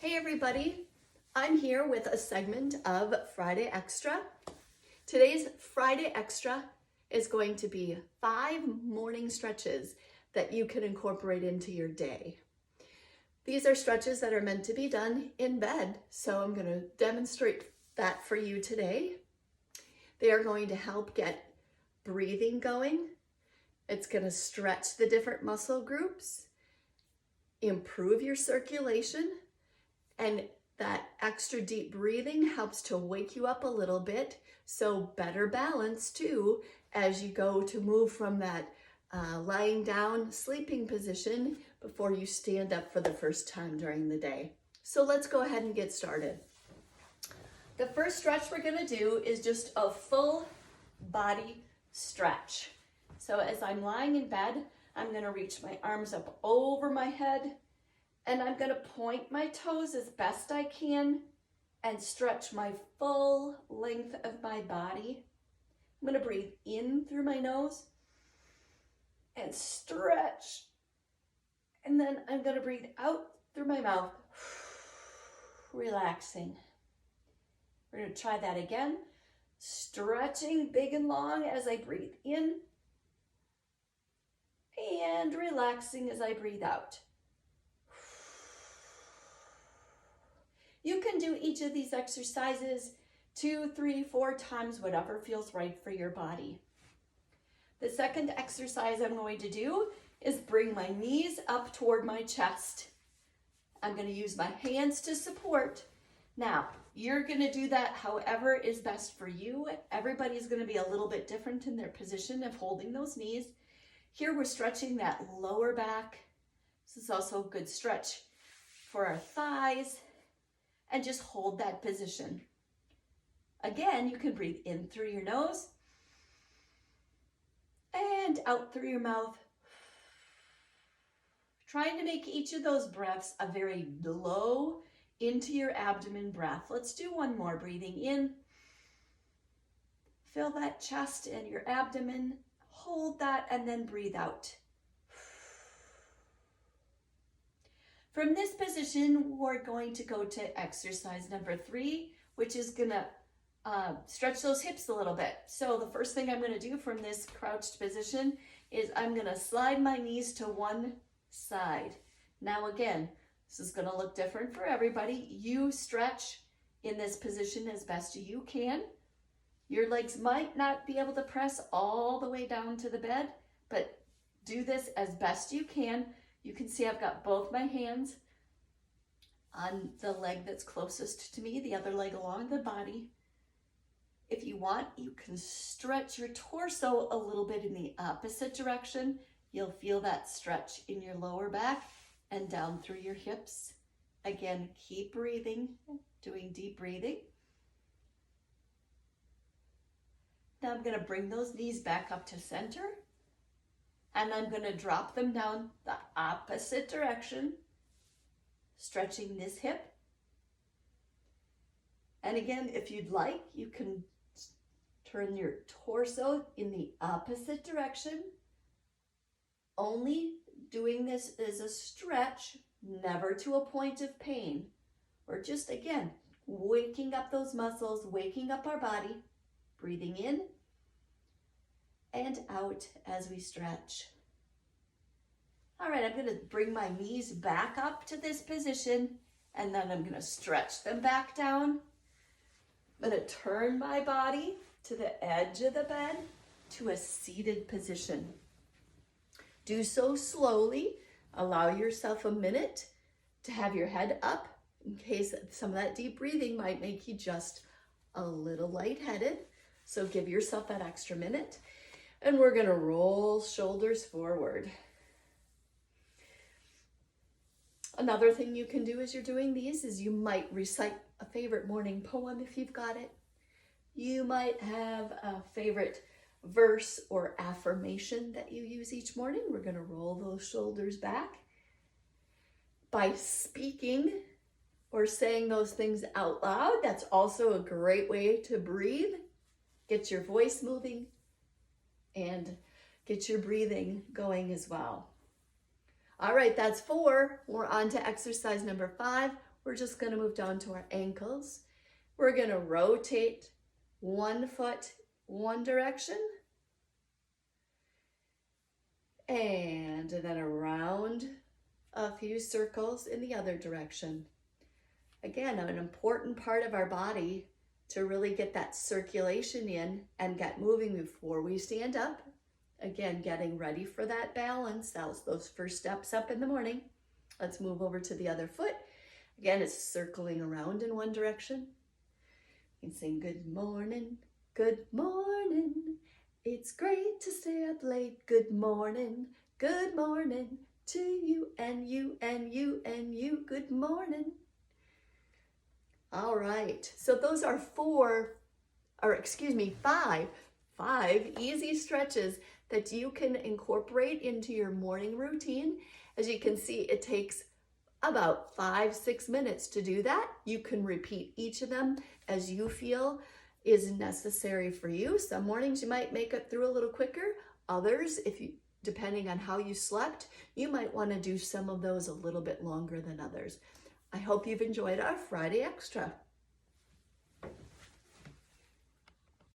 Hey everybody, I'm here with a segment of Friday Extra. Today's Friday Extra is going to be 5 morning stretches that you can incorporate into your day. These are stretches that are meant to be done in bed, so I'm going to demonstrate that for you today. They are going to help get breathing going. It's going to stretch the different muscle groups, improve your circulation, and that extra deep breathing helps to wake you up a little bit, so better balance too as you go to move from that lying down sleeping position before you stand up for the first time during the day. So let's go ahead and get started. The first stretch we're going to do is just a full body stretch. So as I'm lying in bed, I'm going to reach my arms up over my head, and I'm going to point my toes as best I can and stretch my full length of my body. I'm going to breathe in through my nose and stretch. And then I'm going to breathe out through my mouth, relaxing. We're going to try that again. Stretching big and long as I breathe in and relaxing as I breathe out. You can do each of these exercises 2, 3, 4 times, whatever feels right for your body. The second exercise I'm going to do is bring my knees up toward my chest. I'm going to use my hands to support. Now, you're going to do that however is best for you. Everybody's going to be a little bit different in their position of holding those knees. Here we're stretching that lower back. This is also a good stretch for our thighs. And just hold that position. Again, you can breathe in through your nose and out through your mouth. Trying to make each of those breaths a very low into your abdomen breath. Let's do one more. Breathing in. Fill that chest and your abdomen. Hold that and then breathe out. From this position, we're going to go to exercise number 3, which is going to stretch those hips a little bit. So the first thing I'm going to do from this crouched position is I'm going to slide my knees to one side. Now again, this is going to look different for everybody. You stretch in this position as best you can. Your legs might not be able to press all the way down to the bed, but do this as best you can. You can see I've got both my hands on the leg that's closest to me, the other leg along the body. If you want, you can stretch your torso a little bit in the opposite direction. You'll feel that stretch in your lower back and down through your hips. Again, keep breathing, doing deep breathing. Now I'm going to bring those knees back up to center. And I'm going to drop them down the opposite direction, stretching this hip. And again, if you'd like, you can turn your torso in the opposite direction. Only doing this as a stretch, never to a point of pain. Or just, again, waking up those muscles, waking up our body, breathing in and out as we stretch. All right, I'm going to bring my knees back up to this position, and then I'm going to stretch them back down. I'm going to turn my body to the edge of the bed to a seated position. Do so slowly. Allow yourself a minute to have your head up in case some of that deep breathing might make you just a little lightheaded. So give yourself that extra minute. And we're going to roll shoulders forward. Another thing you can do as you're doing these is you might recite a favorite morning poem if you've got it. You might have a favorite verse or affirmation that you use each morning. We're going to roll those shoulders back. By speaking or saying those things out loud, that's also a great way to breathe. Get your voice moving and get your breathing going as well. All right, that's 4. We're on to exercise number 5. we're just going to move down to our ankles. We're going to rotate one foot one direction and then around a few circles in the other direction. Again, an important part of our body to really get that circulation in and get moving before we stand up. Again, getting ready for that balance. Those first steps up in the morning. Let's move over to the other foot. Again, it's circling around in one direction. You can sing good morning, good morning. It's great to stay up late. Good morning to you and you and you and you. Good morning. All right, so those are five easy stretches that you can incorporate into your morning routine. As you can see, it takes about 5-6 minutes to do that. You can repeat each of them as you feel is necessary for you. Some mornings you might make it through a little quicker. Others, depending on how you slept, you might want to do some of those a little bit longer than others. I hope you've enjoyed our Friday Extra.